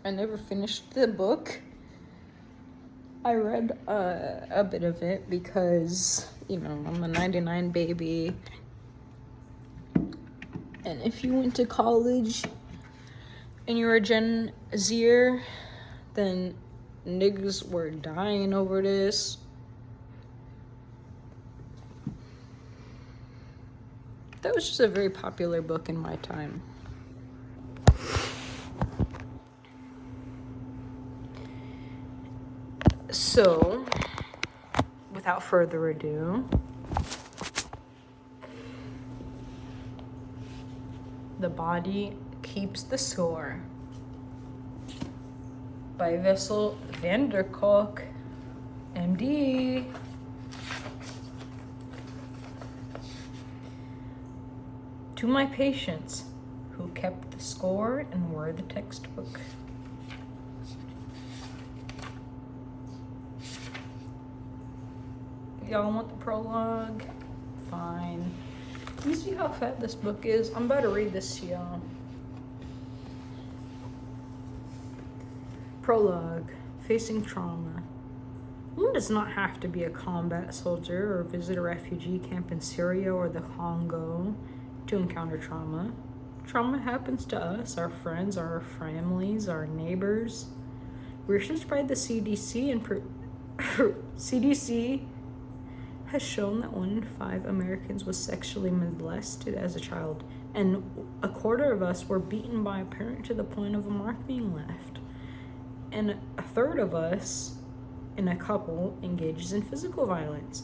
I never finished the book. I read a bit of it because, I'm a 99 baby. And if you went to college and you're a Gen Zer, then niggas were dying over this. That was just a very popular book in my time. So, without further ado, The Body Keeps the Score by Bessel KolkM.D. To my patients who kept the score and were the textbook. Y'all want the prologue? Fine. You see how fat this book is? I'm about to read this to y'all. Prologue. Facing trauma. One does not have to be a combat soldier or visit a refugee camp in Syria or the Congo to encounter trauma. Trauma happens to us, our friends, our families, our neighbors. Research by the CDC CDC has shown that 1 in 5 Americans was sexually molested as a child, and a quarter of us were beaten by a parent to the point of a mark being left. And a third of us in a couple engages in physical violence.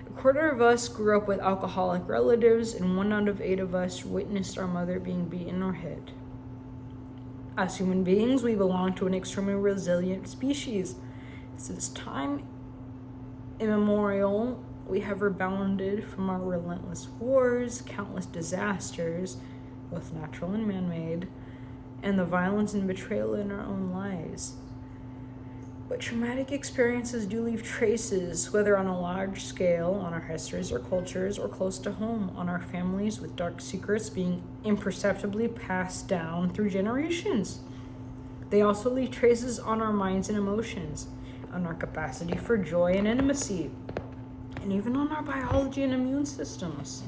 A quarter of us grew up with alcoholic relatives, and 1 out of 8 of us witnessed our mother being beaten or hit. As human beings, we belong to an extremely resilient species. Since time immemorial, we have rebounded from our relentless wars, countless disasters, both natural and man-made, and the violence and betrayal in our own lives. But traumatic experiences do leave traces, whether on a large scale, on our histories or cultures, or close to home, on our families, with dark secrets being imperceptibly passed down through generations. They also leave traces on our minds and emotions, on our capacity for joy and intimacy, and even on our biology and immune systems.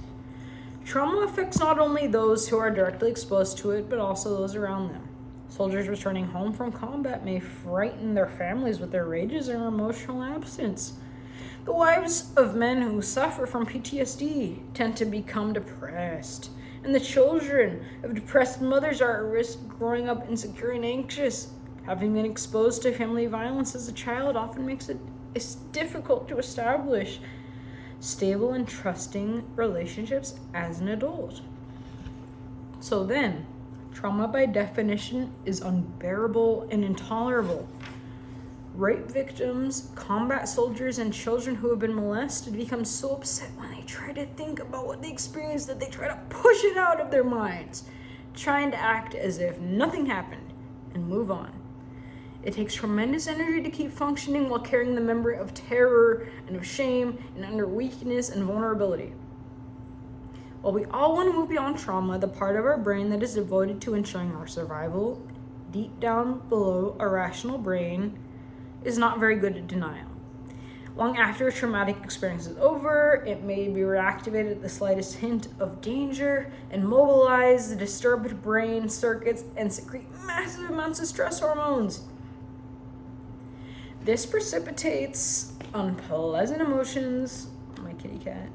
Trauma affects not only those who are directly exposed to it, but also those around them. Soldiers returning home from combat may frighten their families with their rages or emotional absence. The wives of men who suffer from PTSD tend to become depressed, and the children of depressed mothers are at risk of growing up insecure and anxious. Having been exposed to family violence as a child often makes it difficult to establish stable and trusting relationships as an adult. So then, trauma by definition is unbearable and intolerable. Rape victims, combat soldiers, and children who have been molested become so upset when they try to think about what they experienced that they try to push it out of their minds, trying to act as if nothing happened and move on. It takes tremendous energy to keep functioning while carrying the memory of terror and of shame and under weakness and vulnerability. While we all want to move beyond trauma, the part of our brain that is devoted to ensuring our survival, deep down below our rational brain, is not very good at denial. Long after a traumatic experience is over, it may be reactivated at the slightest hint of danger and mobilize the disturbed brain circuits and secrete massive amounts of stress hormones. This precipitates unpleasant emotions, my kitty cat,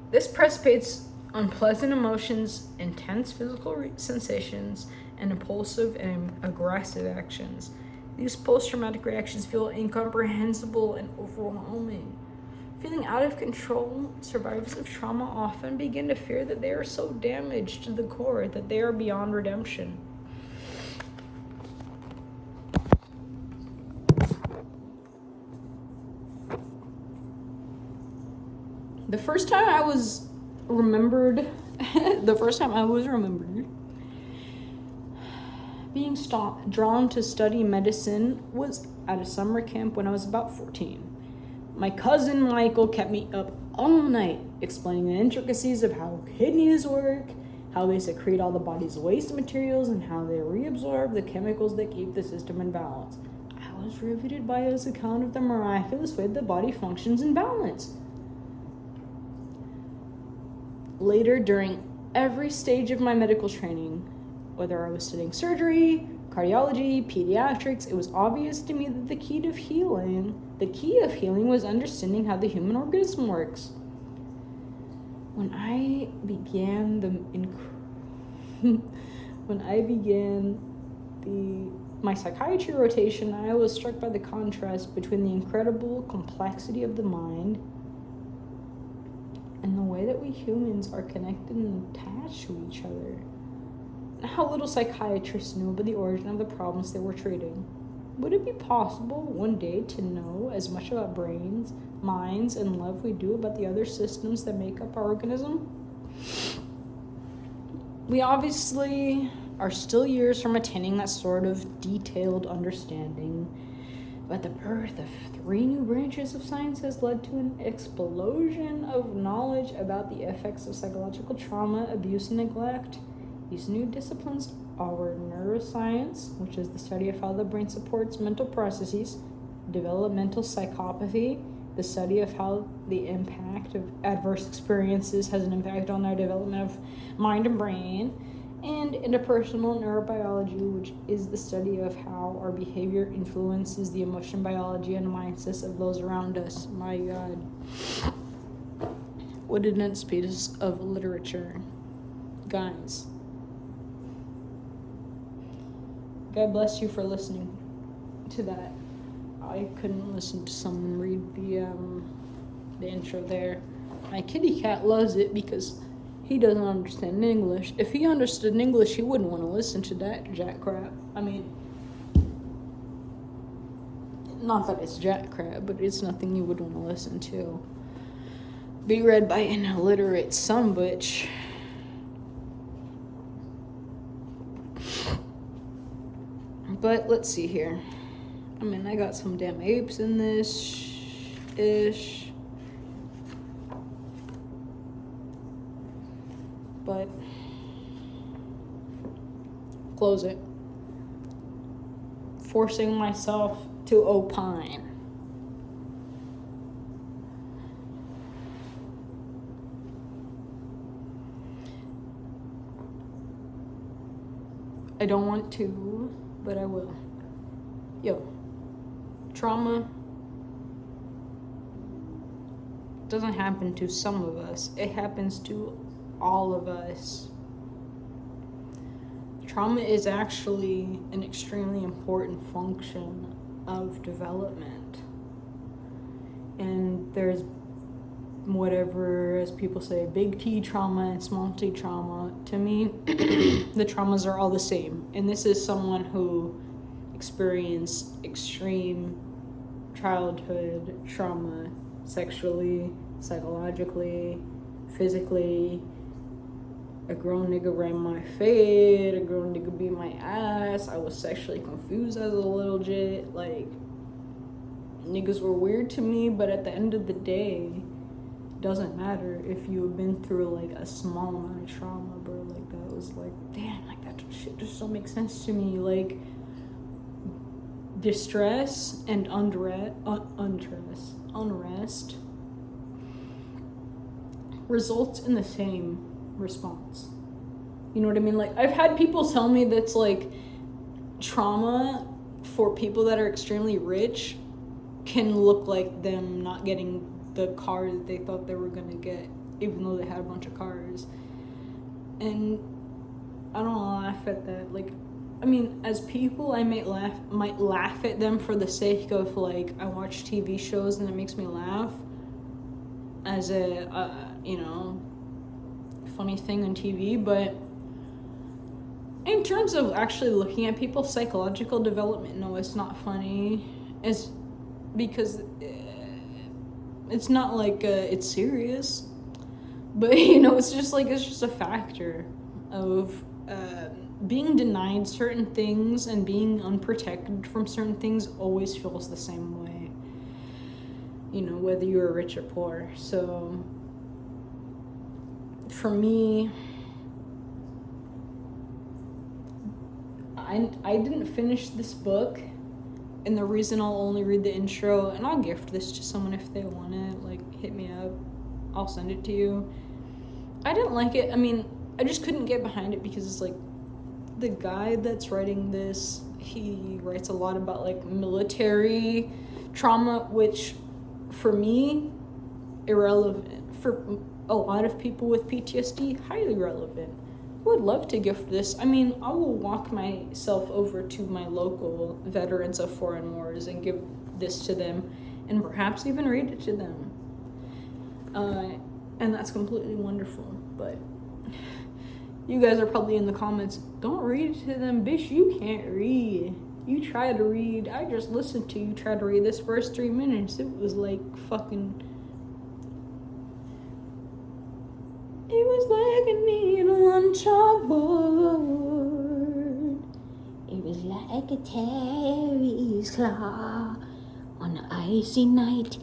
This precipitates unpleasant emotions, intense physical sensations, and impulsive and aggressive actions. These post-traumatic reactions feel incomprehensible and overwhelming. Feeling out of control, survivors of trauma often begin to fear that they are so damaged to the core that they are beyond redemption. The first time I was remembered being drawn to study medicine was at a summer camp when I was about 14. My cousin Michael kept me up all night explaining the intricacies of how kidneys work how they secrete all the body's waste materials, and how they reabsorb the chemicals that keep the system in balance. I was riveted by his account of the miraculous way the body functions in balance. Later, during every stage of my medical training, whether I was studying surgery, cardiology, pediatrics, it was obvious to me that the key of healing was understanding how the human organism works. When I began my psychiatry rotation, I was struck by the contrast between the incredible complexity of the mind and the way that we humans are connected and attached to each other. How little psychiatrists knew about the origin of the problems they were treating. Would it be possible one day to know as much about brains, minds, and love we do about the other systems that make up our organism? We obviously are still years from attaining that sort of detailed understanding, but the birth of 3 new branches of science has led to an explosion of knowledge about the effects of psychological trauma, abuse, and neglect. These new disciplines are neuroscience, which is the study of how the brain supports mental processes, developmental psychopathy, the study of how the impact of adverse experiences has an impact on our development of mind and brain, and interpersonal neurobiology, which is the study of how our behavior influences the emotion biology and mindsets of those around us. My God. What an immense piece of literature. Guys, God bless you for listening to that. I couldn't listen to someone read the intro there. My kitty cat loves it because he doesn't understand English. If he understood English, he wouldn't want to listen to that jack crap. I mean, not that it's jack crap, but it's nothing you would want to listen to. Be read by an illiterate son bitch. But let's see here. I mean, I got some damn apes in this ish. But close it. Forcing myself to opine. I don't want to, but I will. Yo, trauma doesn't happen to some of us. It happens to all of us. Trauma is actually an extremely important function of development. And there's whatever, as people say, big T trauma and small t trauma. To me, the traumas are all the same. And this is someone who experienced extreme childhood trauma, sexually, psychologically, physically. A grown nigga ran my fade, a grown nigga beat my ass, I was sexually confused as a little jit, like, niggas were weird to me, but at the end of the day, it doesn't matter if you've been through, like, a small amount of trauma, bro, like, that was, like, damn, like, that shit just don't make sense to me, like, distress and unrest results in the same response. You know what I mean? Like, I've had people tell me that's like trauma for people that are extremely rich can look like them not getting the car that they thought they were gonna get, even though they had a bunch of cars. And I don't laugh at that. Like, I mean, as people, I might laugh at them for the sake of, like, I watch TV shows and it makes me laugh as a funny thing on TV, but in terms of actually looking at people's psychological development, no, it's not funny. It's because it's not like it's serious, but it's just a factor of being denied certain things and being unprotected from certain things always feels the same way, whether you're rich or poor. So for me, I didn't finish this book, and the reason I'll only read the intro, and I'll gift this to someone if they want it, like, hit me up, I'll send it to you. I didn't like it. I mean, I just couldn't get behind it because it's like, the guy that's writing this, he writes a lot about like military trauma, which for me, irrelevant. For a lot of people with PTSD, highly relevant. I would love to gift this. I mean, I will walk myself over to my local veterans of foreign wars and give this to them, and perhaps even read it to them. And that's completely wonderful, but you guys are probably in the comments, don't read it to them, bitch, you can't read. You try to read. I just listened to you try to read this first 3 minutes. It was like fucking... It was like a needle on chalkboard. It was like a terrier's claw on an icy night